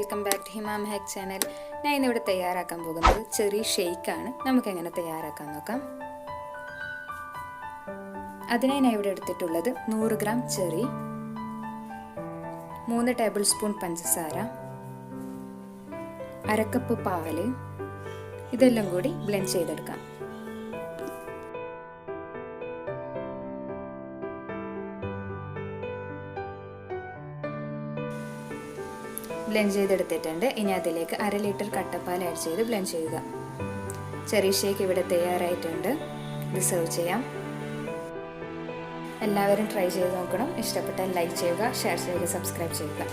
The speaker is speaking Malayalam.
Welcome back to Hima Mehak channel. ഞാൻ ഇന്നിവിടെ തയ്യാറാക്കാൻ പോകുന്നത് ചെറി ഷേക്കാണ്. നമുക്കെങ്ങനെ തയ്യാറാക്കാൻ നോക്കാം. അതിനായി ഞാൻ ഇവിടെ എടുത്തിട്ടുള്ളത് 100 ഗ്രാം ചെറി, 3 ടേബിൾ സ്പൂൺ പഞ്ചസാര, അരക്കപ്പ് പാല്, ഇതെല്ലാം കൂടി ബ്ലെൻഡ് ചെയ്തെടുക്കാം. ബ്ലെൻഡ് ചെയ്തെടുത്തിട്ടുണ്ട്. ഇനി അതിലേക്ക് 1/2 ലിറ്റർ കട്ടപ്പാൽ ആഡ് ചെയ്ത് ബ്ലെൻഡ് ചെയ്യുക. ചെറി ഷേക്ക് ഇവിടെ തയ്യാറായിട്ടുണ്ട്. ഇത് സെർവ് ചെയ്യാം. എല്ലാവരും ട്രൈ ചെയ്ത് നോക്കണം. ഇഷ്ടപ്പെട്ടാൽ ലൈക്ക് ചെയ്യുക, ഷെയർ ചെയ്യുക, സബ്സ്ക്രൈബ് ചെയ്യുക.